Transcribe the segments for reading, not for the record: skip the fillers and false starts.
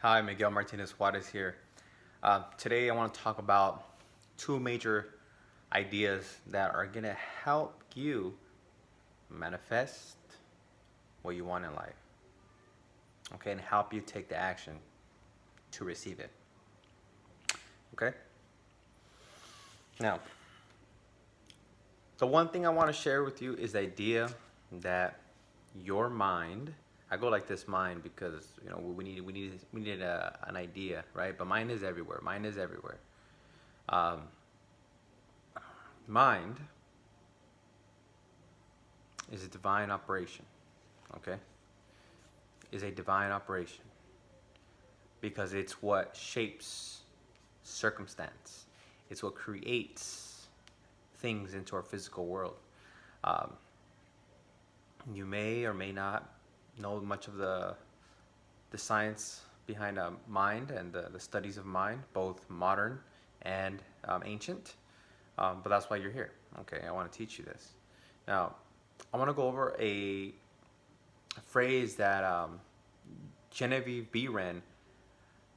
Hi, Miguel Martinez Juarez here. Today I want to talk about two major ideas that are going to help you manifest what you want in life, okay, and help you take the action to receive it, okay? Now, the one thing I want to share with you is the idea that your mind, I go like this mind because we need an idea, right? But mind is everywhere. Mind is everywhere. Um, Mind is a divine operation, okay? Is a divine operation because it's what shapes circumstance. It's what creates things into our physical world. Um, you may or may not know much of the science behind mind and the studies of mind, both modern and ancient. But that's why you're here. Okay, I want to teach you this. Now, I want to go over a phrase that Genevieve Behrend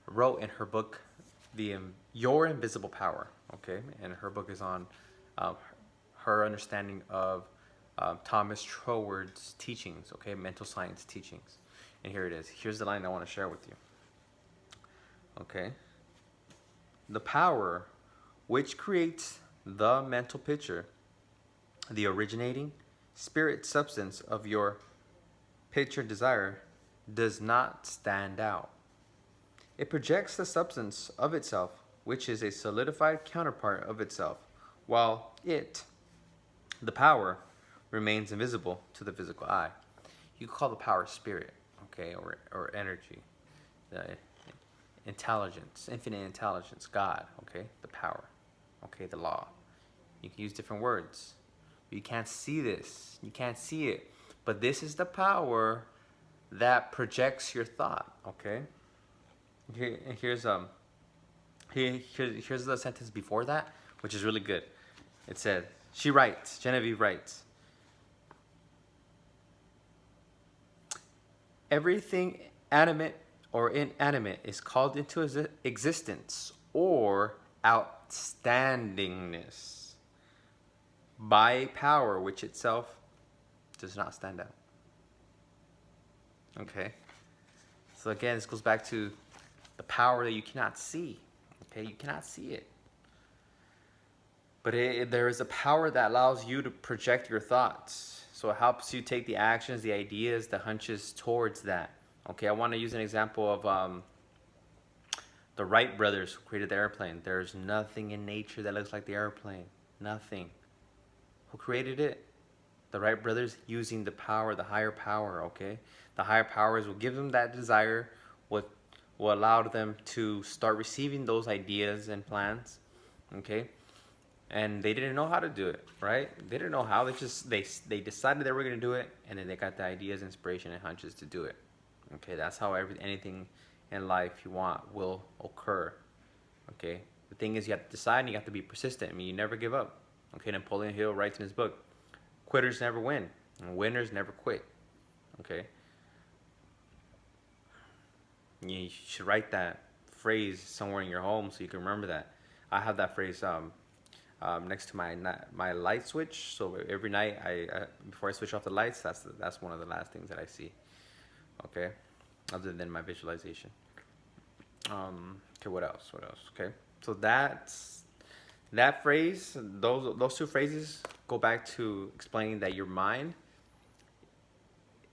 wrote in her book, Your Invisible Power. Okay, and her book is on uh, her understanding of Thomas Troward's teachings. Okay, mental science teachings. And here it is. Here's the line I want to share with you. Okay, the power which creates the mental picture, the originating spirit substance of your picture desire, does not stand out. It projects the substance of itself, which is a solidified counterpart of itself, while it, the power, remains invisible to the physical eye. You call the power spirit, okay, or energy, the intelligence, infinite intelligence, God, okay, the power, okay, the law. You can use different words. You can't see this. You can't see it. But this is the power that projects your thought, okay? Here's the sentence before that, which is really good. It said, she writes, Genevieve writes, everything animate or inanimate is called into existence or outstandingness by a power which itself does not stand out. Okay? So again, this goes back to the power that you cannot see. Okay? You cannot see it. But there is a power that allows you to project your thoughts. So it helps you take the actions, the ideas, the hunches towards that. Okay, I want to use an example of the Wright brothers who created the airplane. There's nothing in nature that looks like the airplane. Nothing. Who created it? The Wright brothers, using the power, the higher power, okay? The higher powers will give them that desire, what will allow them to start receiving those ideas and plans, okay? And they didn't know how to do it, right? They didn't know how. They decided they were gonna do it, and then they got the ideas, inspiration, and hunches to do it. Okay, that's how anything in life you want will occur. Okay, the thing is you have to decide and you have to be persistent. I mean, you never give up. Okay, Napoleon Hill writes in his book, quitters never win, and winners never quit. Okay, you should write that phrase somewhere in your home so you can remember that. I have that phrase next to my light switch. So every night before I switch off the lights, that's one of the last things that I see. Okay, other than my visualization. Okay, what else? What else? Okay, so that phrase. Those two phrases go back to explaining that your mind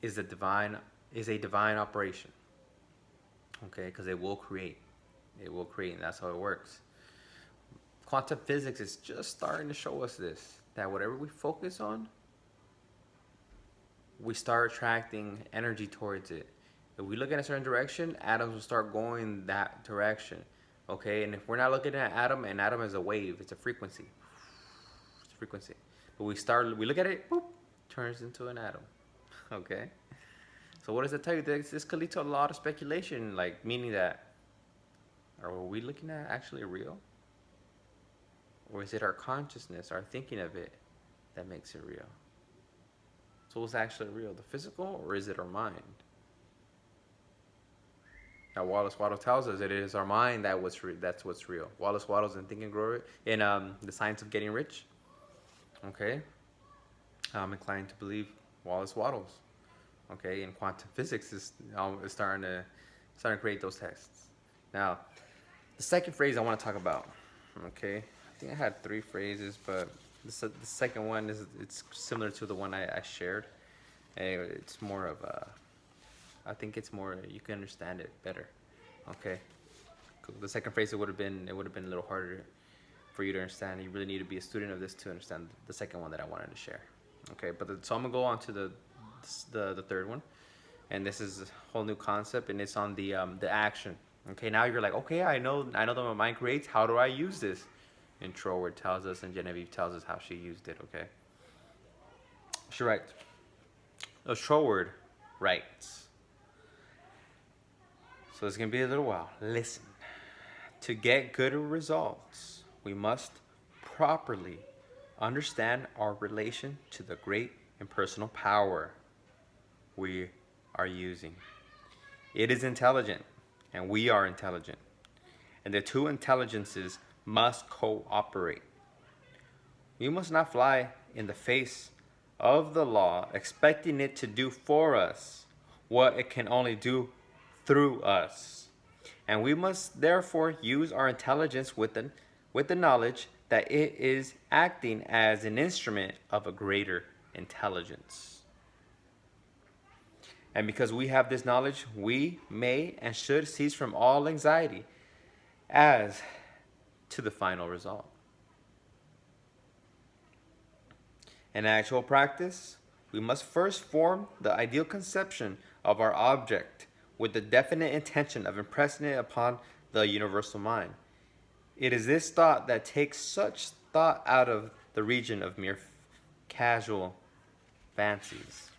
is a divine operation. Okay, because it will create. It will create, and that's how it works. Quantum physics is just starting to show us this, that whatever we focus on, we start attracting energy towards it. If we look in a certain direction, atoms will start going that direction. Okay, and if we're not looking at an atom is a wave, it's a frequency. It's a frequency. But we look at it, boop, turns into an atom. Okay? So what does it tell you? This could lead to a lot of speculation, like meaning that, are we looking at actually real? Or is it our consciousness, our thinking of it, that makes it real? So what's actually real, the physical, or is it our mind? Now Wallace Waddles tells us it is our mind that's what's real. Wallace Waddles in Think and Grow Rich, in The Science of Getting Rich. Okay, I'm inclined to believe Wallace Waddles. Okay, and quantum physics is starting to create those texts. Now, the second phrase I want to talk about. Okay, I think I had three phrases, but the second one it's similar to the one I shared. It's more of a, I think it's more, you can understand it better. Okay, cool. The second phrase it would have been a little harder for you to understand. You really need to be a student of this to understand the second one that I wanted to share. Okay, so I'm gonna go on to the third one, and this is a whole new concept, and it's on the action. Okay, now you're like, okay, I know that my mind creates. How do I use this? And Troward tells us, and Genevieve tells us how she used it. Okay, she writes. Troward writes. So it's gonna be a little while. Listen. To get good results, we must properly understand our relation to the great impersonal power we are using. It is intelligent, and we are intelligent. And the two intelligences must cooperate. We must not fly in the face of the law, expecting it to do for us what it can only do through us. And we must therefore use our intelligence with the knowledge that it is acting as an instrument of a greater intelligence. And because we have this knowledge, we may and should cease from all anxiety as to the final result. In actual practice, we must first form the ideal conception of our object with the definite intention of impressing it upon the universal mind. It is this thought that takes such thought out of the region of mere casual fancies.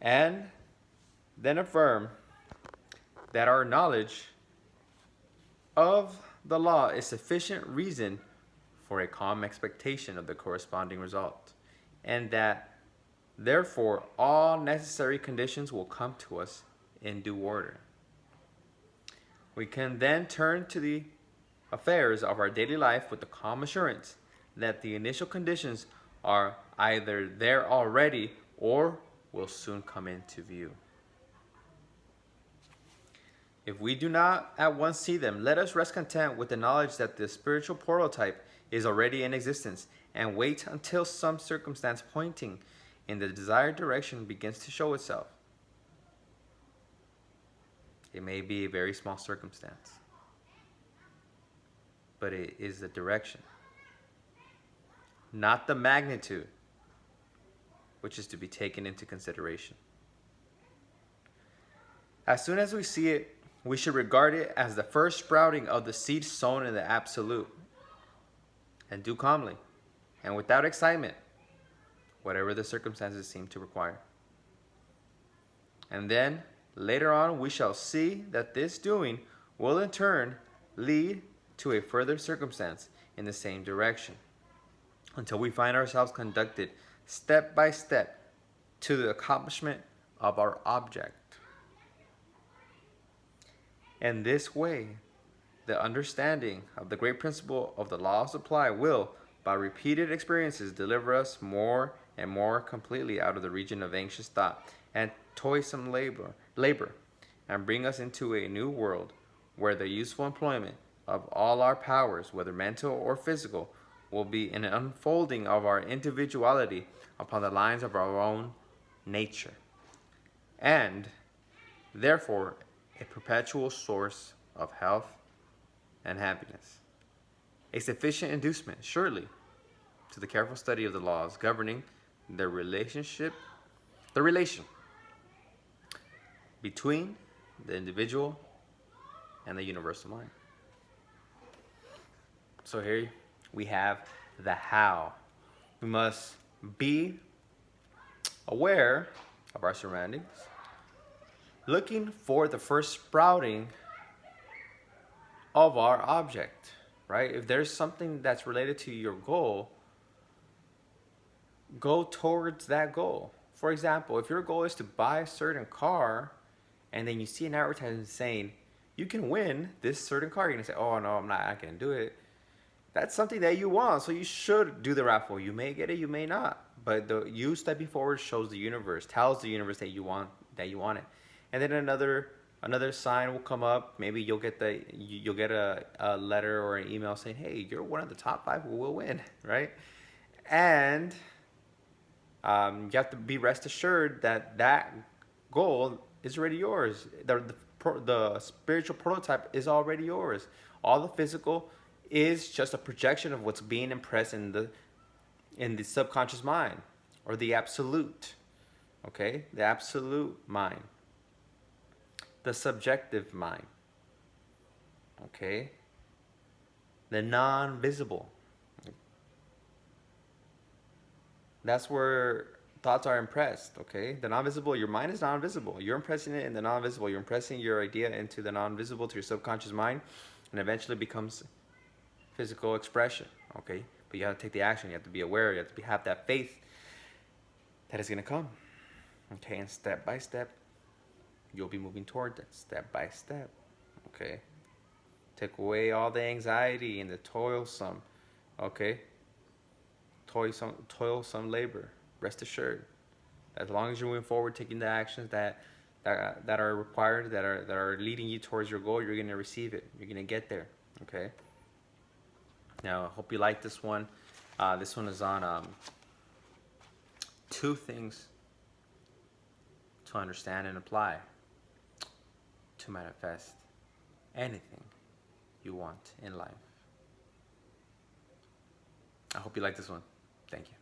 And then affirm that our knowledge of the law is sufficient reason for a calm expectation of the corresponding result, and that therefore all necessary conditions will come to us in due order. We can then turn to the affairs of our daily life with the calm assurance that the initial conditions are either there already or will soon come into view. If we do not at once see them, let us rest content with the knowledge that the spiritual prototype is already in existence, and wait until some circumstance pointing in the desired direction begins to show itself. It may be a very small circumstance, but it is the direction, not the magnitude, which is to be taken into consideration. As soon as we see it, we should regard it as the first sprouting of the seed sown in the absolute, and do calmly and without excitement whatever the circumstances seem to require. And then later on we shall see that this doing will in turn lead to a further circumstance in the same direction, until we find ourselves conducted step by step to the accomplishment of our object. In this way, the understanding of the great principle of the law of supply will, by repeated experiences, deliver us more and more completely out of the region of anxious thought and toilsome labor, and bring us into a new world where the useful employment of all our powers, whether mental or physical, will be an unfolding of our individuality upon the lines of our own nature, and therefore a perpetual source of health and happiness. A sufficient inducement, surely, to the careful study of the laws governing the relation between the individual and the universal mind. So here we have the how. We must be aware of our surroundings, looking for the first sprouting of our object, right? If there's something that's related to your goal, go towards that goal. For example, if your goal is to buy a certain car and then you see an advertisement saying you can win this certain car, you're gonna say, "Oh no, I'm not. I can't do it." That's something that you want, so you should do the raffle. You may get it, you may not, but the you stepping forward shows the universe, tells the universe that you want it, and then another sign will come up. Maybe you'll get a letter or an email saying, "Hey, you're one of the top 5 who will win," right? And you have to be rest assured that that goal is already yours. The spiritual prototype is already yours. All the physical is just a projection of what's being impressed in the subconscious mind, or the absolute. Okay, the absolute mind, the subjective mind. Okay, the non-visible. That's where thoughts are impressed. Okay, the non-visible. Your mind is non-visible. You're impressing it in the non-visible. You're impressing your idea into the non-visible, to your subconscious mind, and eventually becomes physical expression. Okay, but you have to take the action. You have to be aware. You have to have that faith that is going to come. Okay, and step by step, you'll be moving toward that. Step by step. Okay, take away all the anxiety and the toilsome. Okay, toilsome labor. Rest assured, as long as you're moving forward, taking the actions that are required, that are leading you towards your goal, you're gonna receive it. You're gonna get there. Okay. Now, I hope you like this one. This one is on 2 things to understand and apply to manifest anything you want in life. I hope you like this one. Thank you.